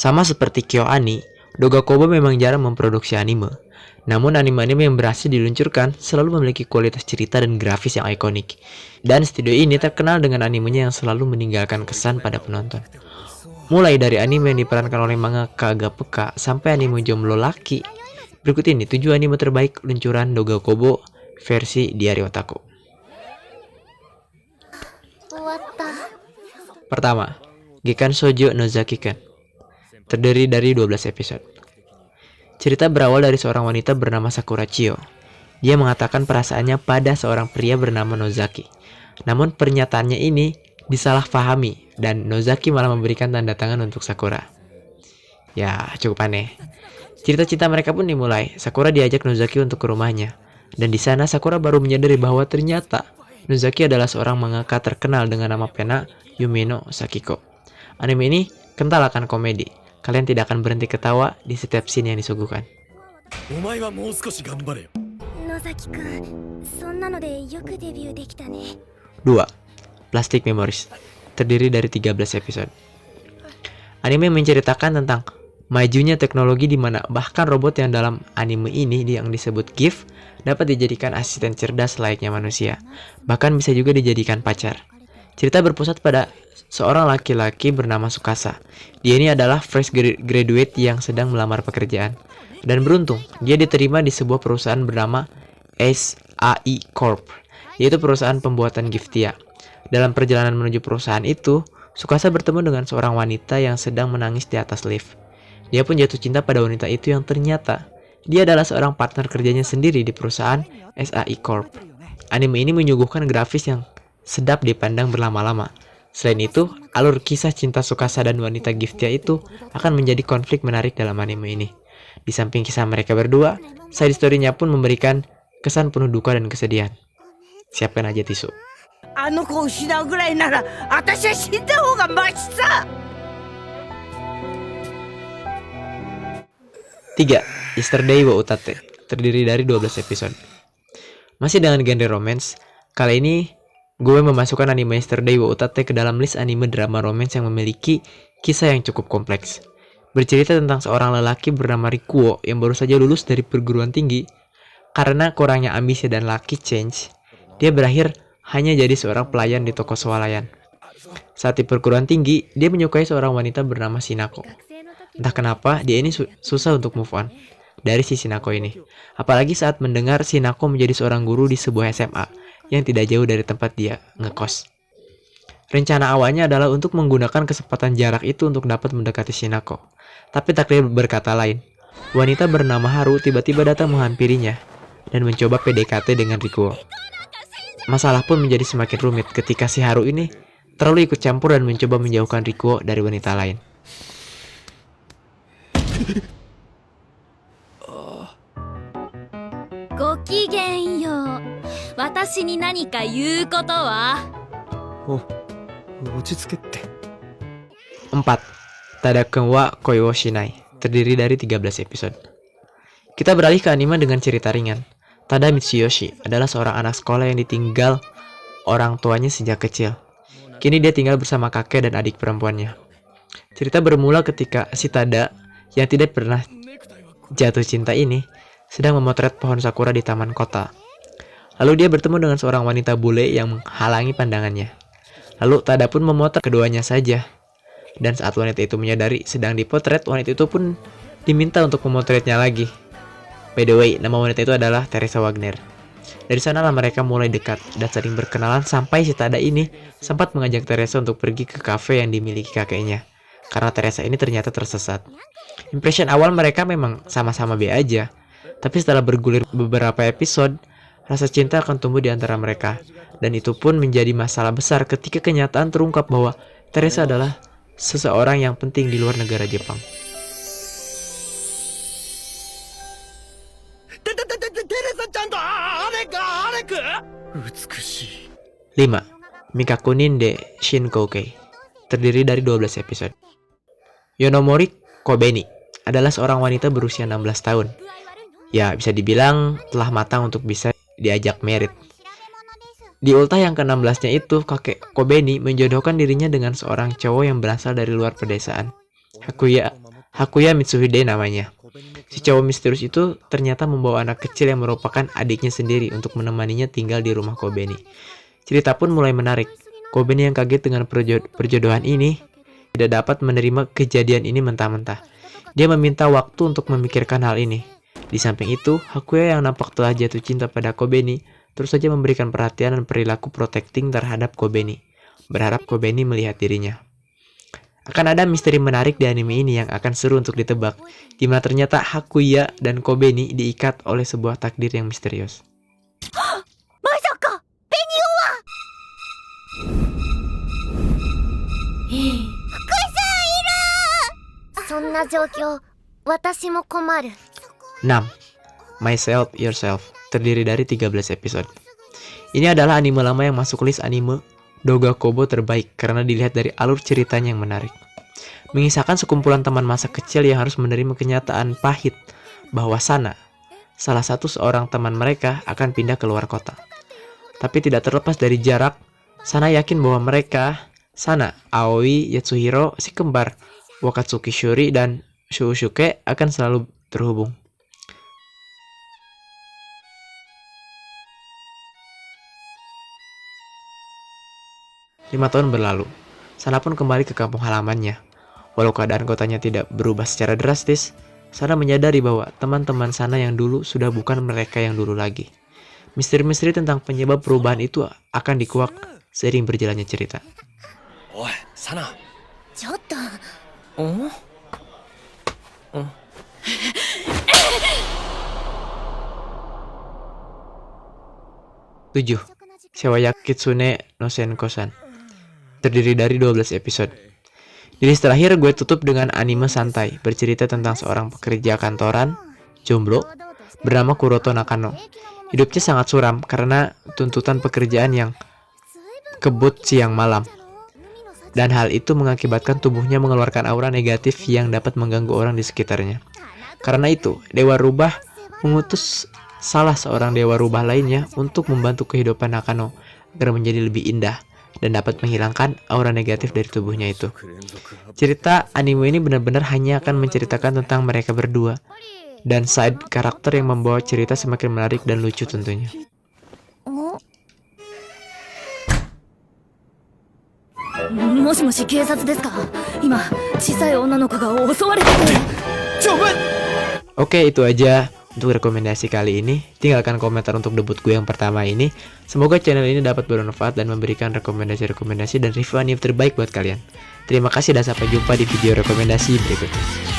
Sama seperti KyoAni, Doga Kobo memang jarang memproduksi anime. Namun anime-anime yang berhasil diluncurkan selalu memiliki kualitas cerita dan grafis yang ikonik. Dan studio ini terkenal dengan animenya yang selalu meninggalkan kesan pada penonton. Mulai dari anime yang diperankan oleh mangaka Agapeka sampai anime jomblo laki. Berikut ini 7 anime terbaik luncuran Doga Kobo versi Diary Otaku. Pertama, Gekan Shoujo no Zakiken. Terdiri dari 12 episode. Cerita berawal dari seorang wanita bernama Sakura Chio. Dia mengatakan perasaannya pada seorang pria bernama Nozaki. Namun pernyataannya ini disalahpahami dan Nozaki malah memberikan tanda tangan untuk Sakura. Ya, cukup aneh. Cerita cinta mereka pun dimulai. Sakura diajak Nozaki untuk ke rumahnya. Dan di sana Sakura baru menyadari bahwa ternyata Nozaki adalah seorang mangaka terkenal dengan nama pena Yumeno Sakiko. Anime ini kental akan komedi. Kalian tidak akan berhenti ketawa di setiap scene yang disuguhkan. 2. Plastic Memories. Terdiri dari 13 episode. Anime menceritakan tentang majunya teknologi di mana bahkan robot yang dalam anime ini yang disebut GIF dapat dijadikan asisten cerdas layaknya manusia. Bahkan bisa juga dijadikan pacar. Cerita berpusat pada seorang laki-laki bernama Tsukasa. Dia ini adalah fresh graduate yang sedang melamar pekerjaan. Dan beruntung, dia diterima di sebuah perusahaan bernama SAI Corp, yaitu perusahaan pembuatan Giftia. Dalam perjalanan menuju perusahaan itu, Tsukasa bertemu dengan seorang wanita yang sedang menangis di atas lift. Dia pun jatuh cinta pada wanita itu yang ternyata dia adalah seorang partner kerjanya sendiri di perusahaan SAI Corp. Anime ini menyuguhkan grafis yang sedap dipandang berlama-lama. Selain itu, alur kisah cinta Tsukasa dan wanita Giftia itu akan menjadi konflik menarik dalam anime ini. Di samping kisah mereka berdua, side story-nya pun memberikan kesan penuh duka dan kesedihan. Siapkan aja tisu. 3. Yesterday wa Utate. Terdiri dari 12 episode. Masih dengan genre romance, kali ini gue memasukkan anime Yesterday wa Utate ke dalam list anime drama romance yang memiliki kisah yang cukup kompleks. Bercerita tentang seorang lelaki bernama Rikuo yang baru saja lulus dari perguruan tinggi. Karena kurangnya ambisi dan lucky change, dia berakhir hanya jadi seorang pelayan di toko swalayan. Saat di perguruan tinggi, dia menyukai seorang wanita bernama Shinako. Entah kenapa, dia ini susah untuk move on dari si Shinako ini. Apalagi saat mendengar Shinako menjadi seorang guru di sebuah SMA yang tidak jauh dari tempat dia ngekos. Rencana awalnya adalah untuk menggunakan kesempatan jarak itu untuk dapat mendekati Shinako. Tapi takdir berkata lain. Wanita bernama Haru tiba-tiba datang menghampirinya dan mencoba PDKT dengan Rikuo. Masalah pun menjadi semakin rumit ketika si Haru ini terlalu ikut campur dan mencoba menjauhkan Rikuo dari wanita lain. Gokigenyo. Watashi ni nanika iu koto wa? 落ち着けって。 4. Tadakun wa koi wo shinai. Terdiri dari 13 episode. Kita beralih ke anime dengan cerita ringan. Tada Mitsuyoshi adalah seorang anak sekolah yang ditinggal orang tuanya sejak kecil. Kini dia tinggal bersama kakek dan adik perempuannya. Cerita bermula ketika si Tada yang tidak pernah jatuh cinta ini sedang memotret pohon sakura di taman kota. Lalu dia bertemu dengan seorang wanita bule yang menghalangi pandangannya. Lalu Tada pun memotret keduanya saja. Dan saat wanita itu menyadari sedang dipotret, wanita itu pun diminta untuk memotretnya lagi. By the way, nama wanita itu adalah Teresa Wagner. Dari sanalah mereka mulai dekat dan saling berkenalan sampai si Tada ini sempat mengajak Teresa untuk pergi ke kafe yang dimiliki kakeknya. Karena Teresa ini ternyata tersesat. Impression awal mereka memang sama-sama B aja. Tapi setelah bergulir beberapa episode, rasa cinta akan tumbuh di antara mereka. Dan itu pun menjadi masalah besar ketika kenyataan terungkap bahwa Teresa adalah seseorang yang penting di luar negara Jepang. 5. Mikakunin de Shinkoukei. Terdiri dari 12 episode. Yonomori Kobeni adalah seorang wanita berusia 16 tahun. Ya, bisa dibilang telah matang untuk bisa diajak merit. Di ultah yang ke-16-nya itu, kakek Kobeni menjodohkan dirinya dengan seorang cowok yang berasal dari luar pedesaan. Hakuya Hakuya Mitsuhide namanya. Si cowok misterius itu ternyata membawa anak kecil yang merupakan adiknya sendiri untuk menemaninya tinggal di rumah Kobeni. Cerita pun mulai menarik. Kobeni yang kaget dengan perjodohan ini tidak dapat menerima kejadian ini mentah-mentah. Dia meminta waktu untuk memikirkan hal ini. Di samping itu, Hakuya yang nampak telah jatuh cinta pada Kobeni terus saja memberikan perhatian dan perilaku protecting terhadap Kobeni, berharap Kobeni melihat dirinya. Akan ada misteri menarik di anime ini yang akan seru untuk ditebak, di mana ternyata Hakuya dan Kobeni diikat oleh sebuah takdir yang misterius. そんな状況、私も困る。 6. Myself Yourself, terdiri dari 13 episode. Ini adalah anime lama yang masuk list anime Dogakobo terbaik karena dilihat dari alur ceritanya yang menarik. Mengisahkan sekumpulan teman masa kecil yang harus menerima kenyataan pahit bahwa Sana, salah satu seorang teman mereka, akan pindah ke luar kota. Tapi tidak terlepas dari jarak, Sana yakin bahwa mereka, Sana, Aoi, Yatsuhiro, si kembar, Wakatsuki Shuri, dan Shousuke akan selalu terhubung. Lima tahun berlalu, Sana pun kembali ke kampung halamannya. Walau keadaan kotanya tidak berubah secara drastis, Sana menyadari bahwa teman-teman Sana yang dulu sudah bukan mereka yang dulu lagi. Misteri-misteri tentang penyebab perubahan itu akan dikuak seiring berjalannya cerita. Oi, Sana. ちょっと、 7. Sewaya Kitsune no Senko-san, terdiri dari 12 episode. Di list terakhir gue tutup dengan anime santai bercerita tentang seorang pekerja kantoran, jomblo, bernama Kuroto Nakano. Hidupnya sangat suram karena tuntutan pekerjaan yang kebut siang malam. Dan hal itu mengakibatkan tubuhnya mengeluarkan aura negatif yang dapat mengganggu orang di sekitarnya. Karena itu, Dewa Rubah mengutus salah seorang Dewa Rubah lainnya untuk membantu kehidupan Nakano agar menjadi lebih indah dan dapat menghilangkan aura negatif dari tubuhnya itu. Cerita anime ini benar-benar hanya akan menceritakan tentang mereka berdua dan side karakter yang membawa cerita semakin menarik dan lucu tentunya. もしもし警察ですか。今小さい女の子が襲われてて。 Oke, itu aja untuk rekomendasi kali ini. Tinggalkan komentar untuk debut gue yang pertama ini. Semoga channel ini dapat bermanfaat dan memberikan rekomendasi-rekomendasi dan review anime terbaik buat kalian. Terima kasih dan sampai jumpa di video rekomendasi berikutnya.